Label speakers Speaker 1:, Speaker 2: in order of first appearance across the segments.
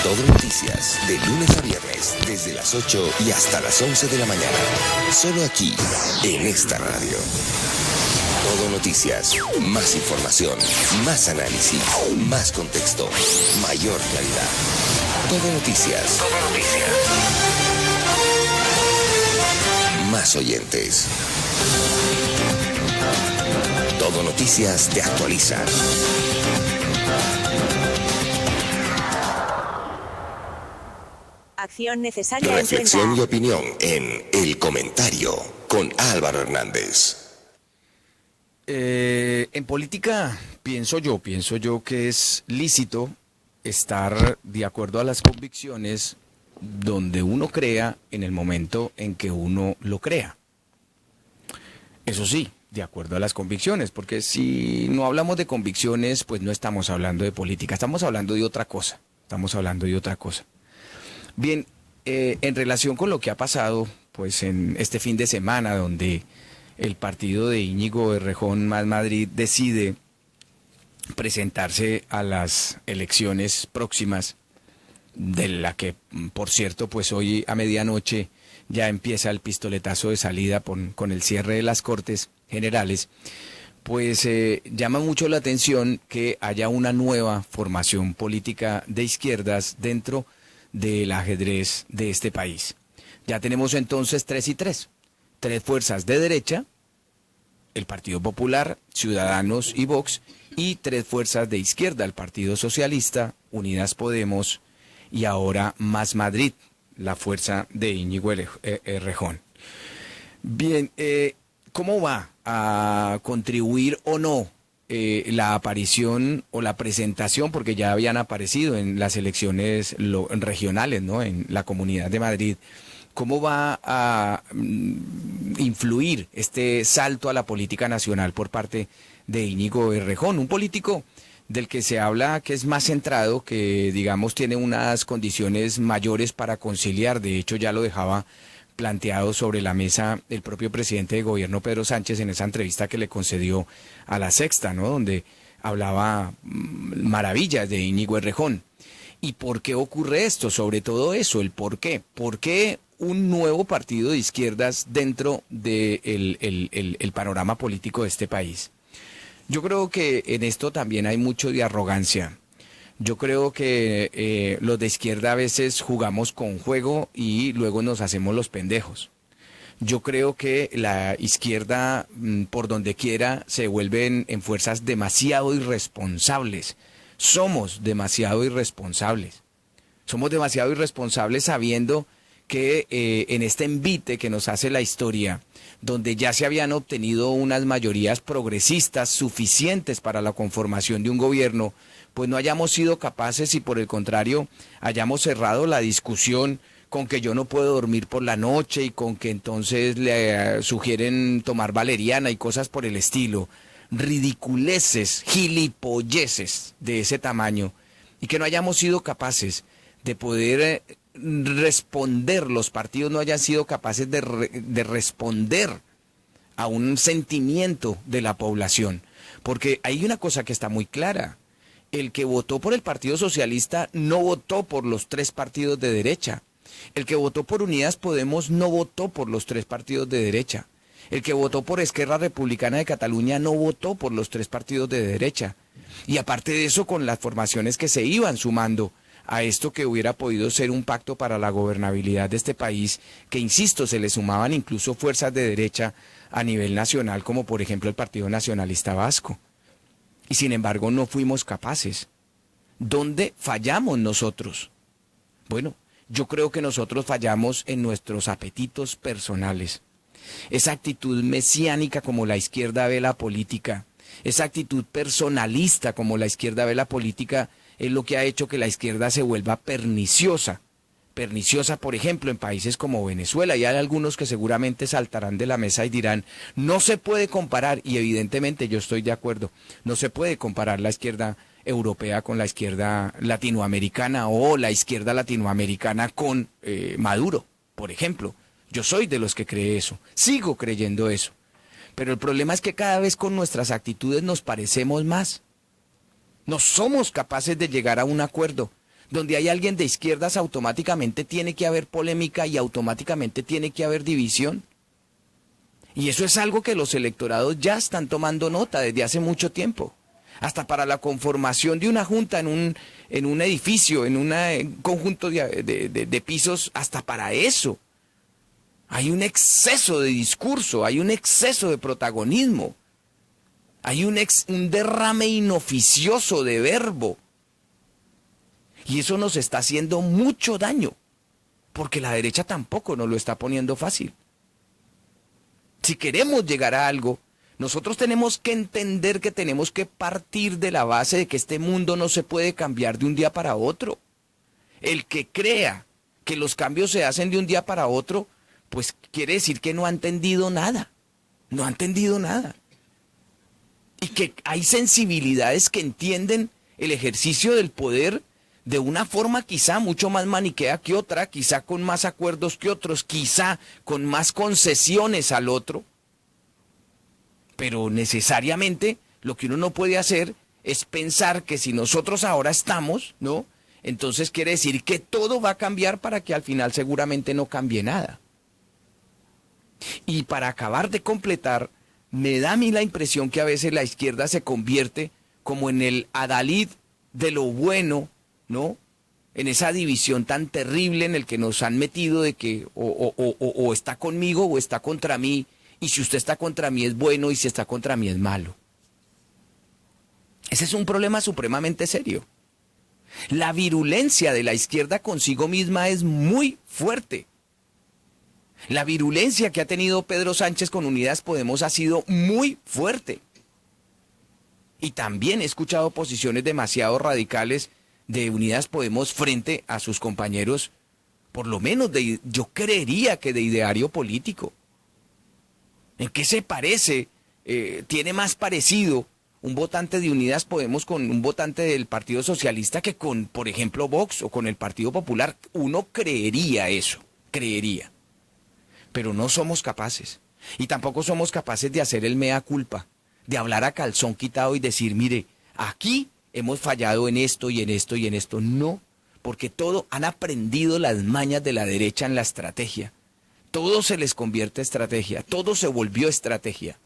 Speaker 1: Todo noticias, de lunes a viernes, desde las 8 y hasta las 11 de la mañana. Solo aquí, en esta radio. Todo noticias, más información, más análisis, más contexto, mayor claridad. Todo noticias. Todo noticias. Más oyentes. Todo Noticias te actualiza.
Speaker 2: Acción necesaria.
Speaker 1: Reflexión y opinión en El Comentario con Álvaro Hernández.
Speaker 3: En política pienso yo que es lícito estar de acuerdo a las convicciones donde uno crea en el momento en que uno lo crea. Eso sí, de acuerdo a las convicciones, porque si no hablamos de convicciones, pues no estamos hablando de política, estamos hablando de otra cosa, Bien, en relación con lo que ha pasado, pues en este fin de semana, donde el partido de Íñigo Errejón Más Madrid decide presentarse a las elecciones próximas, de la que, por cierto, pues hoy a medianoche ya empieza el pistoletazo de salida con el cierre de las Cortes Generales, pues llama mucho la atención que haya una nueva formación política de izquierdas dentro del ajedrez de este país. Ya tenemos entonces 3 y 3. 3 fuerzas de derecha, el Partido Popular, Ciudadanos y Vox, y 3 fuerzas de izquierda, el Partido Socialista, Unidas Podemos y ahora Más Madrid, la fuerza de Íñigo Errejón. Bien, ¿cómo va a contribuir o no la aparición o la presentación, porque ya habían aparecido en las elecciones regionales, ¿no?, en la Comunidad de Madrid? ¿Cómo va a influir este salto a la política nacional por parte de Íñigo Errejón? Un político del que se habla que es más centrado, que digamos tiene unas condiciones mayores para conciliar. De hecho, ya lo dejaba planteado sobre la mesa el propio presidente de gobierno, Pedro Sánchez, en esa entrevista que le concedió a La Sexta, ¿no?, donde hablaba maravillas de Íñigo Errejón. ¿Y por qué ocurre esto? Sobre todo eso, el por qué. ¿Por qué un nuevo partido de izquierdas dentro del el panorama político de este país? Yo creo que en esto también hay mucho de arrogancia. Yo creo que los de izquierda a veces jugamos con juego y luego nos hacemos los pendejos. Yo creo que la izquierda, por donde quiera, se vuelven en fuerzas demasiado irresponsables. Somos demasiado irresponsables. Somos demasiado irresponsables sabiendo que en este envite que nos hace la historia, donde ya se habían obtenido unas mayorías progresistas suficientes para la conformación de un gobierno, pues no hayamos sido capaces y por el contrario hayamos cerrado la discusión con que yo no puedo dormir por la noche y con que entonces le sugieren tomar valeriana y cosas por el estilo. Ridiculeces, gilipolleces de ese tamaño, y que no hayamos sido capaces de poder responder, los partidos no hayan sido capaces de responder a un sentimiento de la población. Porque hay una cosa que está muy clara: el que votó por el Partido Socialista no votó por los 3 partidos de derecha. El que votó por Unidas Podemos no votó por los 3 partidos de derecha. El que votó por Esquerra Republicana de Cataluña no votó por los 3 partidos de derecha. Y aparte de eso, con las formaciones que se iban sumando a esto que hubiera podido ser un pacto para la gobernabilidad de este país, que insisto, se le sumaban incluso fuerzas de derecha a nivel nacional, como por ejemplo el Partido Nacionalista Vasco. Y sin embargo no fuimos capaces. ¿Dónde fallamos nosotros? Bueno, yo creo que nosotros fallamos en nuestros apetitos personales. Esa actitud mesiánica como la izquierda ve la política, esa actitud personalista como la izquierda ve la política, es lo que ha hecho que la izquierda se vuelva perniciosa. Perniciosa, por ejemplo, en países como Venezuela. Y hay algunos que seguramente saltarán de la mesa y dirán, no se puede comparar, y evidentemente yo estoy de acuerdo, no se puede comparar la izquierda europea con la izquierda latinoamericana o la izquierda latinoamericana con Maduro, por ejemplo. Yo soy de los que cree eso, sigo creyendo eso. Pero el problema es que cada vez con nuestras actitudes nos parecemos más. No somos capaces de llegar a un acuerdo. Donde hay alguien de izquierdas automáticamente tiene que haber polémica y automáticamente tiene que haber división. Y eso es algo que los electorados ya están tomando nota desde hace mucho tiempo. Hasta para la conformación de una junta en un edificio, en un conjunto de pisos, hasta para eso. Hay un exceso de discurso, hay un exceso de protagonismo. Hay un derrame inoficioso de verbo. Y eso nos está haciendo mucho daño, porque la derecha tampoco nos lo está poniendo fácil. Si queremos llegar a algo, nosotros tenemos que entender que tenemos que partir de la base de que este mundo no se puede cambiar de un día para otro. El que crea que los cambios se hacen de un día para otro, pues quiere decir que no ha entendido nada. No ha entendido nada. Y que hay sensibilidades que entienden el ejercicio del poder de una forma quizá mucho más maniquea que otra, quizá con más acuerdos que otros, quizá con más concesiones al otro. Pero necesariamente lo que uno no puede hacer es pensar que si nosotros ahora estamos, ¿no? Entonces quiere decir que todo va a cambiar para que al final seguramente no cambie nada. Y para acabar de completar, me da a mí la impresión que a veces la izquierda se convierte como en el adalid de lo bueno, ¿no? En esa división tan terrible en el que nos han metido de que o está conmigo o está contra mí, y si usted está contra mí es bueno y si está contra mí es malo. Ese es un problema supremamente serio. La virulencia de la izquierda consigo misma es muy fuerte. La virulencia que ha tenido Pedro Sánchez con Unidas Podemos ha sido muy fuerte. Y también he escuchado posiciones demasiado radicales de Unidas Podemos frente a sus compañeros, por lo menos yo creería que de ideario político. ¿En qué se parece? Tiene más parecido un votante de Unidas Podemos con un votante del Partido Socialista que con, por ejemplo, Vox o con el Partido Popular. Uno creería eso, creería. Pero no somos capaces. Y tampoco somos capaces de hacer el mea culpa, de hablar a calzón quitado y decir, mire, aquí hemos fallado en esto y en esto y en esto. No, porque han aprendido las mañas de la derecha en la estrategia. Todo se les convierte en estrategia, todo se volvió estrategia.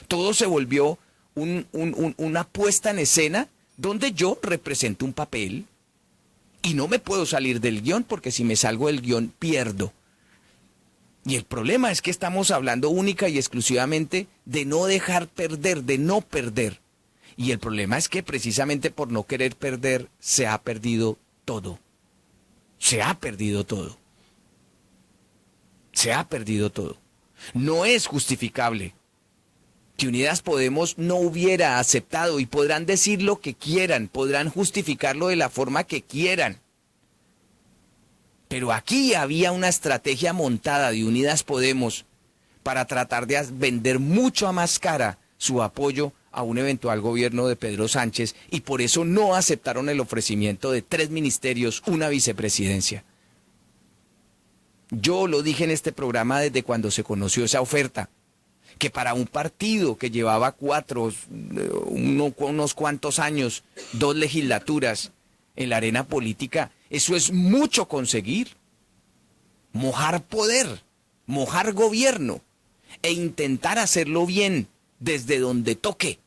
Speaker 3: Todo se volvió una puesta en escena donde yo represento un papel y no me puedo salir del guión, porque si me salgo del guión pierdo. Y el problema es que estamos hablando única y exclusivamente de no dejar perder, de no perder. Y el problema es que precisamente por no querer perder se ha perdido todo. Se ha perdido todo. Se ha perdido todo. No es justificable que Unidas Podemos no hubiera aceptado, y podrán decir lo que quieran, podrán justificarlo de la forma que quieran. Pero aquí había una estrategia montada de Unidas Podemos para tratar de vender mucho a más cara su apoyo a un eventual gobierno de Pedro Sánchez, y por eso no aceptaron el ofrecimiento de 3 ministerios, una vicepresidencia. Yo lo dije en este programa desde cuando se conoció esa oferta, que para un partido que llevaba unos cuantos años, 2 legislaturas en la arena política, eso es mucho conseguir. Mojar poder, mojar gobierno e intentar hacerlo bien desde donde toque.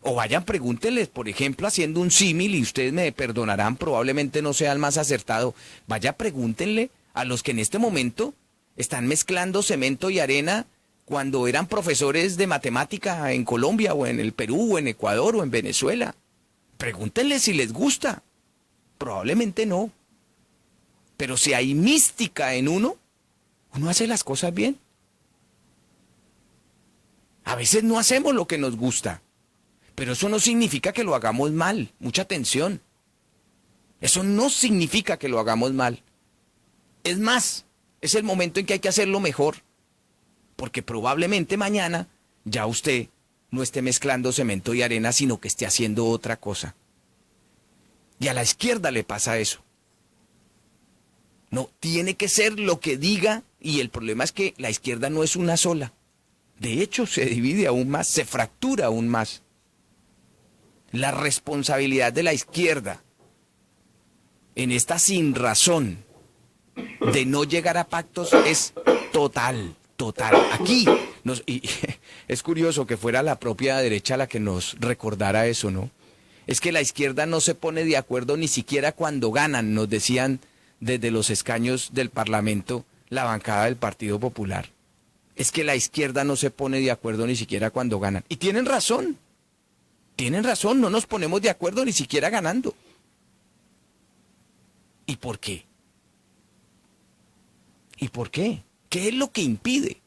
Speaker 3: O vayan, pregúntenles, por ejemplo, haciendo un símil, y ustedes me perdonarán, probablemente no sea el más acertado. Vaya, pregúntenle a los que en este momento están mezclando cemento y arena cuando eran profesores de matemática en Colombia o en el Perú o en Ecuador o en Venezuela. Pregúntenle si les gusta. Probablemente no. Pero si hay mística en uno hace las cosas bien. A veces no hacemos lo que nos gusta, pero eso no significa que lo hagamos mal. Mucha atención. Eso no significa que lo hagamos mal. Es más, es el momento en que hay que hacerlo mejor, porque probablemente mañana ya usted no esté mezclando cemento y arena, sino que esté haciendo otra cosa. Y a la izquierda le pasa eso. No, tiene que ser lo que diga, y el problema es que la izquierda no es una sola. De hecho, se divide aún más, se fractura aún más. La responsabilidad de la izquierda en esta sinrazón de no llegar a pactos es total. Aquí, y es curioso que fuera la propia derecha la que nos recordara eso, ¿no? Es que la izquierda no se pone de acuerdo ni siquiera cuando ganan, nos decían desde los escaños del Parlamento la bancada del Partido Popular. Es que la izquierda no se pone de acuerdo ni siquiera cuando ganan. Y tienen razón, no nos ponemos de acuerdo ni siquiera ganando. ¿Y por qué? ¿Y por qué? ¿Qué es lo que impide?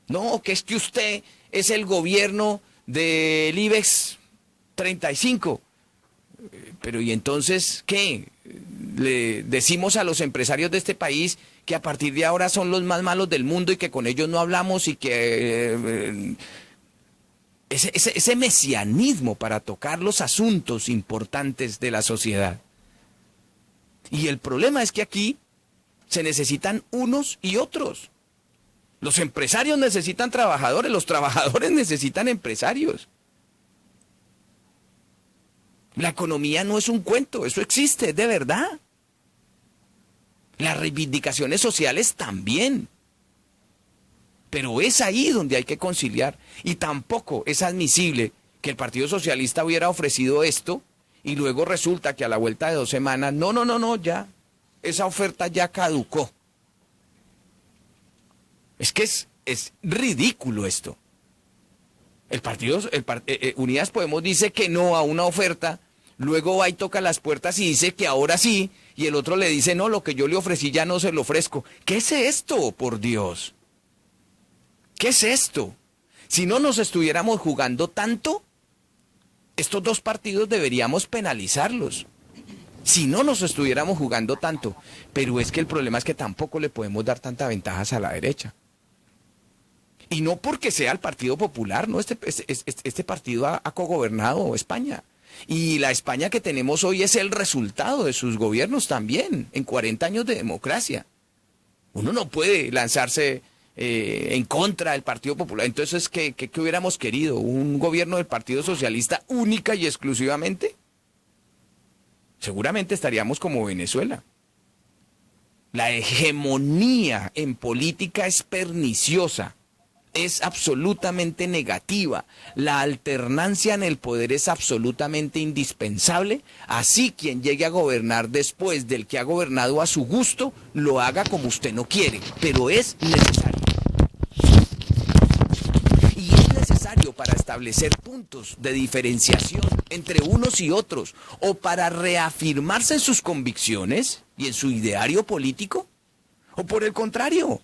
Speaker 3: No, que es que usted es el gobierno del IBEX 35. Pero ¿y entonces qué? Le decimos a los empresarios de este país que a partir de ahora son los más malos del mundo y que con ellos no hablamos y que ese mesianismo para tocar los asuntos importantes de la sociedad. Y el problema es que aquí se necesitan unos y otros. Los empresarios necesitan trabajadores, los trabajadores necesitan empresarios. La economía no es un cuento, eso existe, es de verdad. Las reivindicaciones sociales también. Pero es ahí donde hay que conciliar. Y tampoco es admisible que el Partido Socialista hubiera ofrecido esto y luego resulta que a la vuelta de 2 semanas, no, ya, esa oferta ya caducó. Es que es ridículo esto. Unidas Podemos dice que no a una oferta, luego va y toca las puertas y dice que ahora sí, y el otro le dice, no, lo que yo le ofrecí ya no se lo ofrezco. ¿Qué es esto, por Dios? ¿Qué es esto? Si no nos estuviéramos jugando tanto, estos dos partidos deberíamos penalizarlos. Si no nos estuviéramos jugando tanto. Pero es que el problema es que tampoco le podemos dar tantas ventajas a la derecha. Y no porque sea el Partido Popular, ¿no? Este partido ha cogobernado España. Y la España que tenemos hoy es el resultado de sus gobiernos también, en 40 años de democracia. Uno no puede lanzarse en contra del Partido Popular. Entonces, ¿qué hubiéramos querido? ¿Un gobierno del Partido Socialista única y exclusivamente? Seguramente estaríamos como Venezuela. La hegemonía en política es perniciosa. Es absolutamente negativa. La alternancia en el poder es absolutamente indispensable. Así quien llegue a gobernar después del que ha gobernado a su gusto, lo haga como usted no quiere, pero es necesario. Y es necesario para establecer puntos de diferenciación entre unos y otros, o para reafirmarse en sus convicciones y en su ideario político, o por el contrario,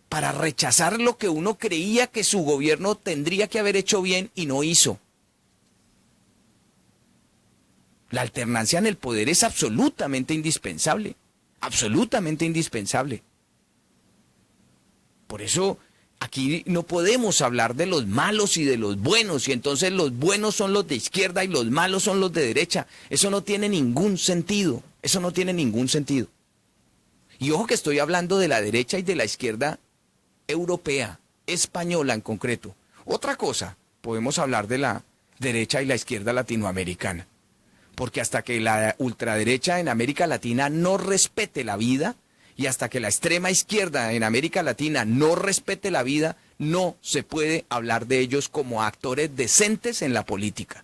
Speaker 3: para rechazar lo que uno creía que su gobierno tendría que haber hecho bien y no hizo. La alternancia en el poder es absolutamente indispensable, absolutamente indispensable. Por eso aquí no podemos hablar de los malos y de los buenos, y entonces los buenos son los de izquierda y los malos son los de derecha. Eso no tiene ningún sentido, eso no tiene ningún sentido. Y ojo que estoy hablando de la derecha y de la izquierda europea, española en concreto. Otra cosa, podemos hablar de la derecha y la izquierda latinoamericana, porque hasta que la ultraderecha en América Latina no respete la vida, y hasta que la extrema izquierda en América Latina no respete la vida, no se puede hablar de ellos como actores decentes en la política.